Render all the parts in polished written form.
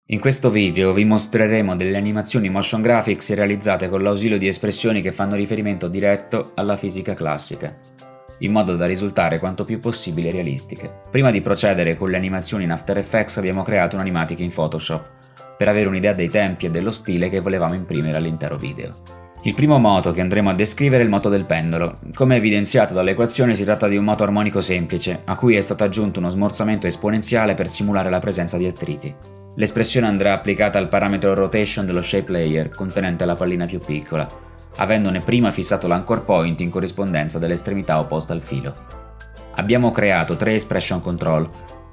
In questo video vi mostreremo delle animazioni motion graphics realizzate con l'ausilio di espressioni che fanno riferimento diretto alla fisica classica, in modo da risultare quanto più possibile realistiche. Prima di procedere con le animazioni in After Effects abbiamo creato un'animatic in Photoshop, per avere un'idea dei tempi e dello stile che volevamo imprimere all'intero video. Il primo moto che andremo a descrivere è il moto del pendolo. Come evidenziato dall'equazione si tratta di un moto armonico semplice, a cui è stato aggiunto uno smorzamento esponenziale per simulare la presenza di attriti. L'espressione andrà applicata al parametro rotation dello shape layer contenente la pallina più piccola, avendone prima fissato l'anchor point in corrispondenza dell'estremità opposta al filo. Abbiamo creato 3 expression control,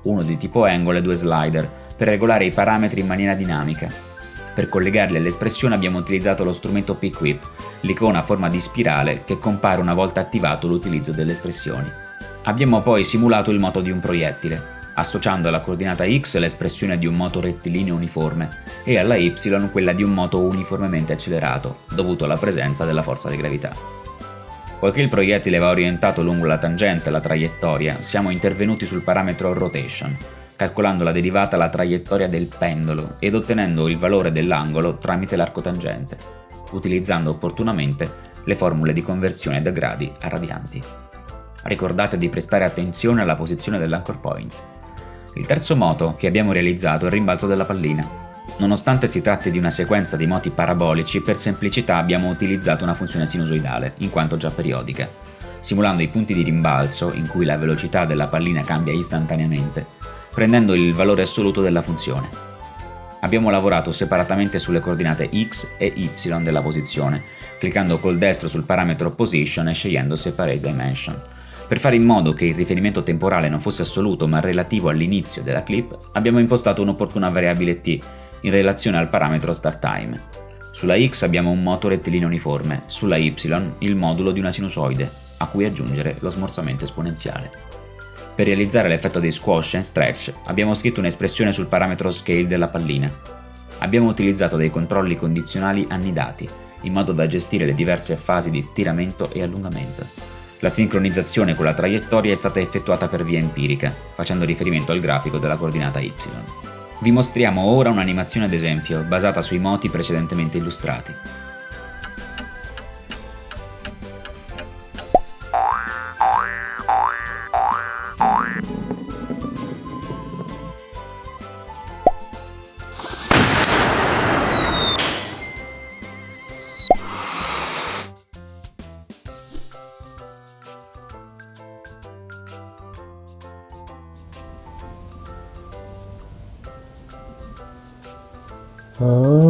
uno di tipo angle e 2 slider, per regolare i parametri in maniera dinamica. Per collegarli all'espressione abbiamo utilizzato lo strumento Pick Whip, l'icona a forma di spirale che compare una volta attivato l'utilizzo delle espressioni. Abbiamo poi simulato il moto di un proiettile, associando alla coordinata x l'espressione di un moto rettilineo uniforme e alla y quella di un moto uniformemente accelerato, dovuto alla presenza della forza di gravità. Poiché il proiettile va orientato lungo la tangente e la traiettoria, siamo intervenuti sul parametro rotation, calcolando la derivata alla traiettoria del pendolo ed ottenendo il valore dell'angolo tramite l'arco tangente, utilizzando opportunamente le formule di conversione da gradi a radianti. Ricordate di prestare attenzione alla posizione dell'anchor point. Il terzo moto che abbiamo realizzato è il rimbalzo della pallina. Nonostante si tratti di una sequenza di moti parabolici, per semplicità abbiamo utilizzato una funzione sinusoidale, in quanto già periodica, simulando i punti di rimbalzo in cui la velocità della pallina cambia istantaneamente, prendendo il valore assoluto della funzione. Abbiamo lavorato separatamente sulle coordinate x e y della posizione, cliccando col destro sul parametro position e scegliendo separate dimension. Per fare in modo che il riferimento temporale non fosse assoluto ma relativo all'inizio della clip, abbiamo impostato un'opportuna variabile t in relazione al parametro start time. Sulla x abbiamo un moto rettilineo uniforme, sulla y il modulo di una sinusoide, a cui aggiungere lo smorzamento esponenziale. Per realizzare l'effetto dei squash and stretch abbiamo scritto un'espressione sul parametro scale della pallina. Abbiamo utilizzato dei controlli condizionali annidati, in modo da gestire le diverse fasi di stiramento e allungamento. La sincronizzazione con la traiettoria è stata effettuata per via empirica, facendo riferimento al grafico della coordinata y. Vi mostriamo ora un'animazione ad esempio, basata sui moti precedentemente illustrati. Oh.